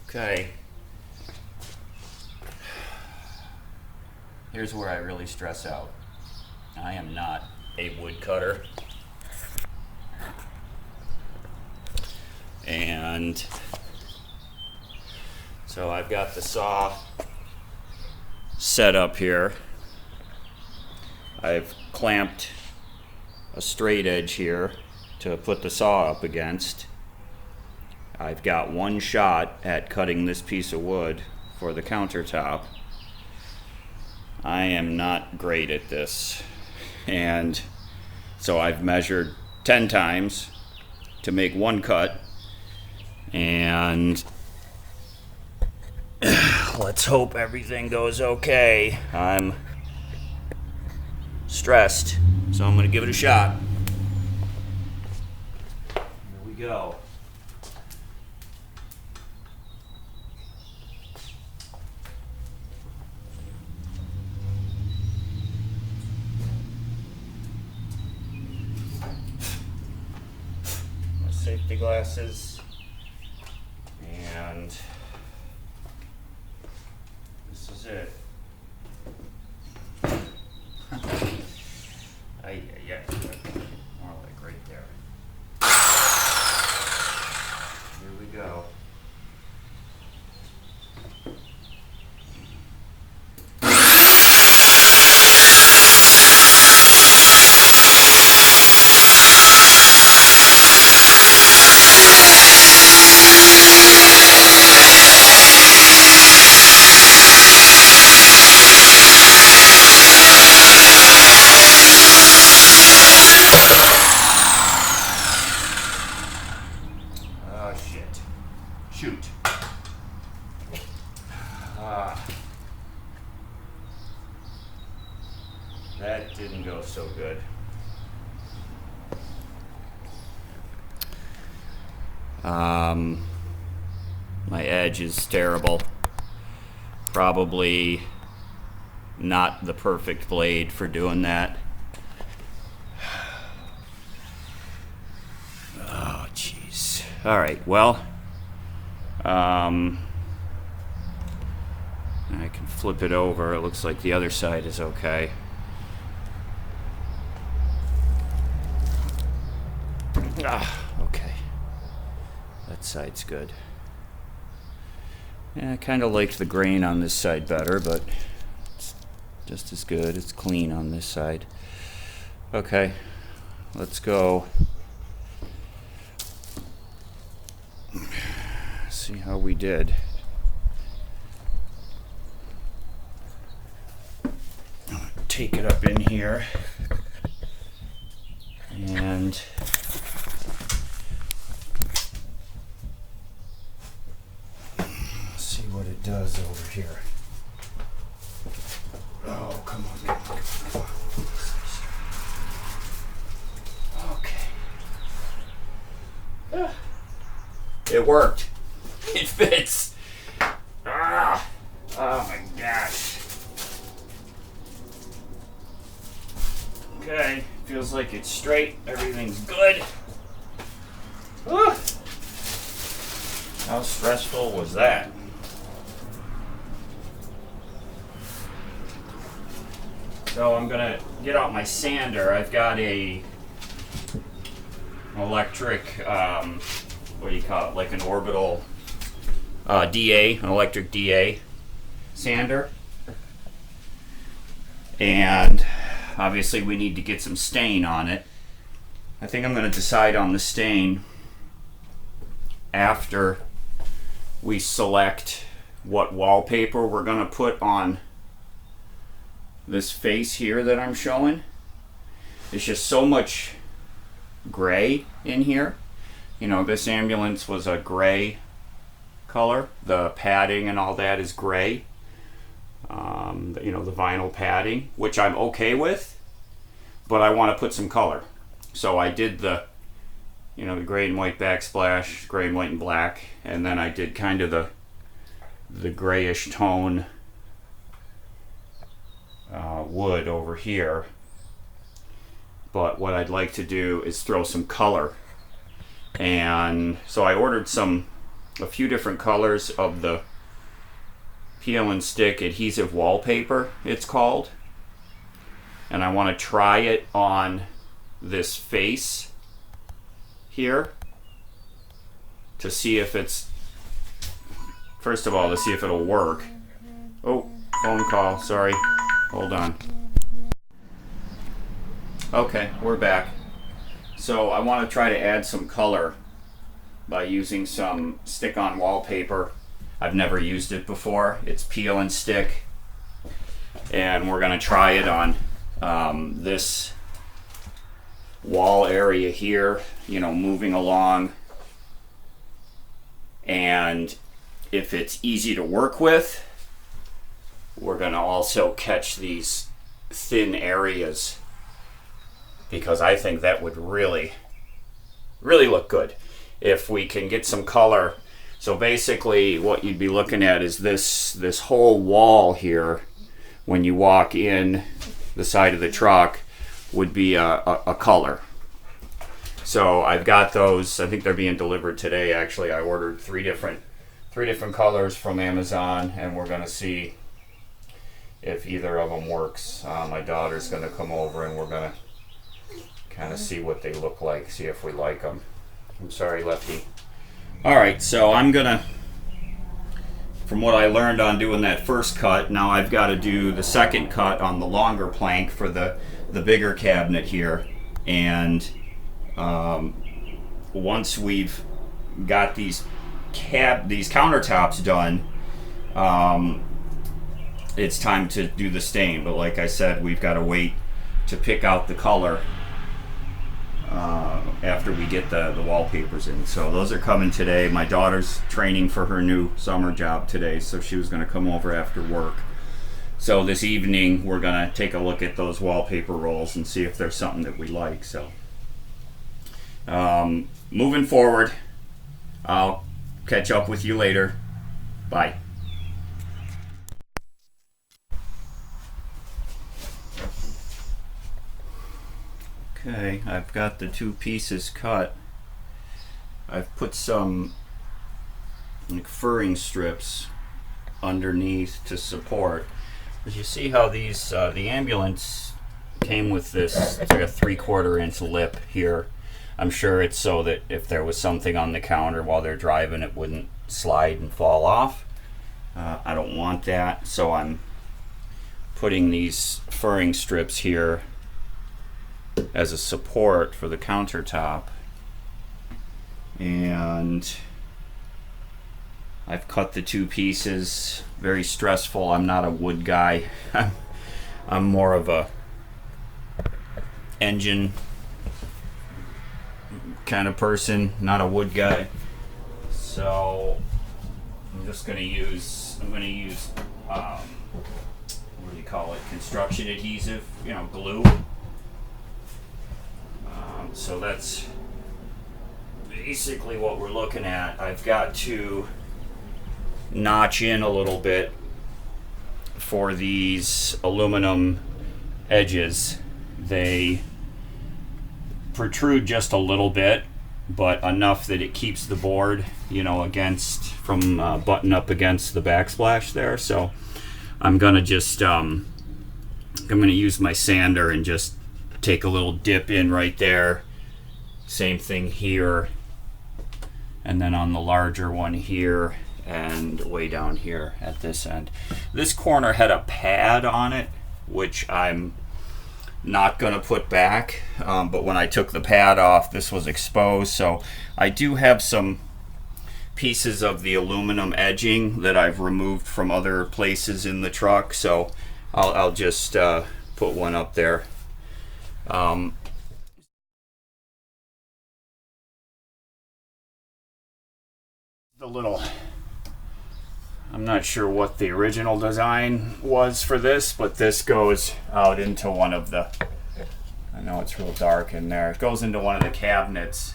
Okay. Here's where I really stress out. I am not a woodcutter. And so I've got the saw set up here. I've clamped a straight edge here to put the saw up against. I've got one shot at cutting this piece of wood for the countertop. I am not great at this, and so I've measured 10 times to make one cut, and let's hope everything goes okay. I'm stressed, so I'm gonna give it a shot. Here we go. My safety glasses, and this is it. Yeah, more like right there. Here we go. Shoot. That didn't go so good. My edge is terrible. Probably not the perfect blade for doing that. Oh, jeez. All right, well, I can flip it over. It looks like the other side is okay. Okay. That side's good. Yeah, I kind of liked the grain on this side better, but it's just as good. It's clean on this side. Okay, let's go. See how we did. I'll take it up in here and see what it does over here. Oh, come on, come on, come on. Okay. It worked. It fits. Oh my gosh. Okay, feels like it's straight. Everything's good. Whew. How stressful was that? So I'm gonna get out my sander. I've got a electric, what do you call it? Like an orbital DA, an electric DA sander. And obviously we need to get some stain on it. I think I'm going to decide on the stain after we select what wallpaper we're going to put on this face here that I'm showing. There's just so much gray in here. You know, this ambulance was a gray color. The padding and all that is gray. You know, the vinyl padding, which I'm okay with, but I want to put some color. So I did the, you know, the gray and white backsplash, gray and white and black, and then I did kind of the grayish tone wood over here. But what I'd like to do is throw some color. And so I ordered some a few different colors of the peel and stick adhesive wallpaper, it's called. And I want to try it on this face here to see if it's, first of all, to see if it'll work. Oh, phone call, sorry. Hold on. Okay, we're back. So I want to try to add some color by using some stick-on wallpaper. I've never used it before. It's peel and stick. And we're going to try it on this wall area here, you know, moving along. And if it's easy to work with, we're going to also catch these thin areas, because I think that would really look good if we can get some color. So basically what you'd be looking at is this whole wall here, when you walk in the side of the truck, would be a color. So I've got those. I think they're being delivered today. Actually, I ordered three different colors from Amazon, and we're going to see if either of them works. My daughter's going to come over, and we're going to kind of see what they look like, see if we like them. I'm sorry, Lefty. All right, so I'm gonna, from what I learned on doing that first cut, now I've got to do the second cut on the longer plank for the bigger cabinet here. And once we've got these countertops done, it's time to do the stain. But like I said, we've got to wait to pick out the color after we get the wallpapers in. So those are coming today. My daughter's training for her new summer job today, so she was going to come over after work. So this evening we're going to take a look at those wallpaper rolls and see if there's something that we like. So moving forward, I'll catch up with you later. Bye. Okay, I've got the two pieces cut. I've put some like furring strips underneath to support. As you see how these, the ambulance came with this, it's like a 3/4 inch lip here. I'm sure it's so that if there was something on the counter while they're driving, it wouldn't slide and fall off. I don't want that, so I'm putting these furring strips here as a support for the countertop. And I've cut the two pieces. Very stressful. I'm not a wood guy. I'm more of a engine kind of person, not a wood guy. So I'm just going to use, what do you call it, construction adhesive, you know, glue. So that's basically what we're looking at. I've got to notch in a little bit for these aluminum edges. They protrude just a little bit, but enough that it keeps the board, you know, against, from button up against the backsplash there. So I'm gonna just I'm gonna use my sander and just take a little dip in right there. Same thing here, and then on the larger one here, and way down here at this end. This corner had a pad on it, which I'm not gonna put back, but when I took the pad off, this was exposed. So I do have some pieces of the aluminum edging that I've removed from other places in the truck, so I'll just put one up there. The little, I'm not sure what the original design was for this, but this goes out into one of the, I know it's real dark in there, it goes into one of the cabinets.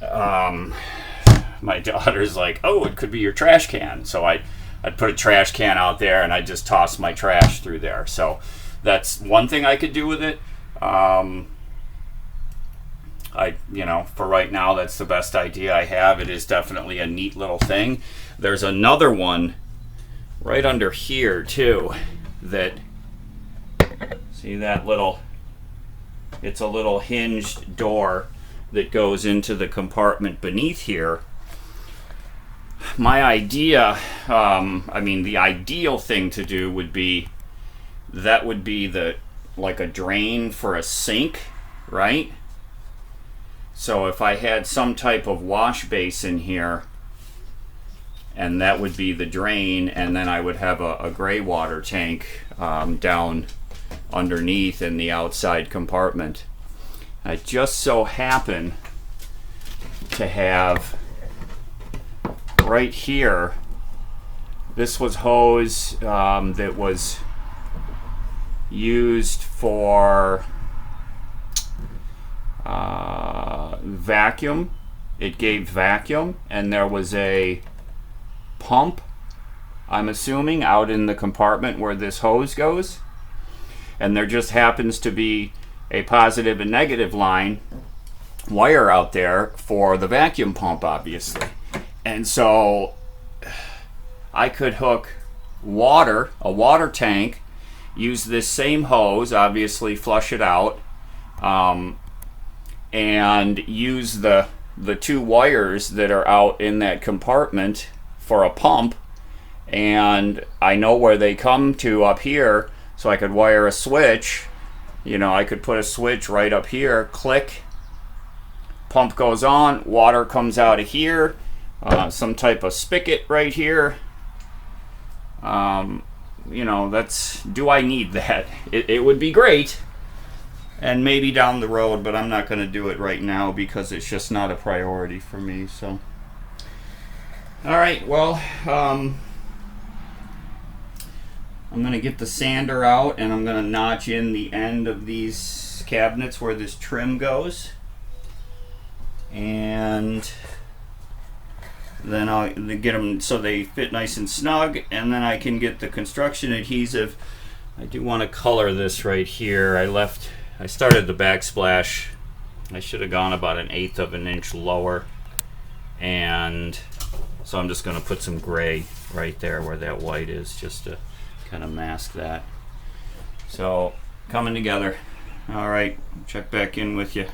My daughter's like, oh, it could be your trash can. So I'd put a trash can out there and I'd just toss my trash through there. So that's one thing I could do with it. you know, for right now, that's the best idea I have. It is definitely a neat little thing. There's another one right under here too that, see that little, it's a little hinged door that goes into the compartment beneath here. My idea, I mean, the ideal thing to do would be, that would be the, like a drain for a sink, right? So if I had some type of wash basin here, and that would be the drain, and then I would have a gray water tank down underneath in the outside compartment. I just so happen to have right here, this was hose that was used for vacuum. It gave vacuum, and there was a pump, I'm assuming, out in the compartment where this hose goes, and there just happens to be a positive and negative line wire out there for the vacuum pump, obviously. And so I could hook water, a water tank, use this same hose, obviously flush it out, and use the two wires that are out in that compartment for a pump, and I know where they come to up here, so I could wire a switch. You know, I could put a switch right up here, click, pump goes on, water comes out of here, some type of spigot right here. You know, that's, do I need that? It would be great, and maybe down the road, but I'm not going to do it right now because it's just not a priority for me. So, all right, well, I'm going to get the sander out, and I'm going to notch in the end of these cabinets where this trim goes, and then I'll get them so they fit nice and snug, and then I can get the construction adhesive. I do want to color this right here. I started the backsplash. I should have gone about 1/8 of an inch lower, and so I'm just going to put some gray right there where that white is, just to kind of mask that. So, coming together. All right, check back in with you.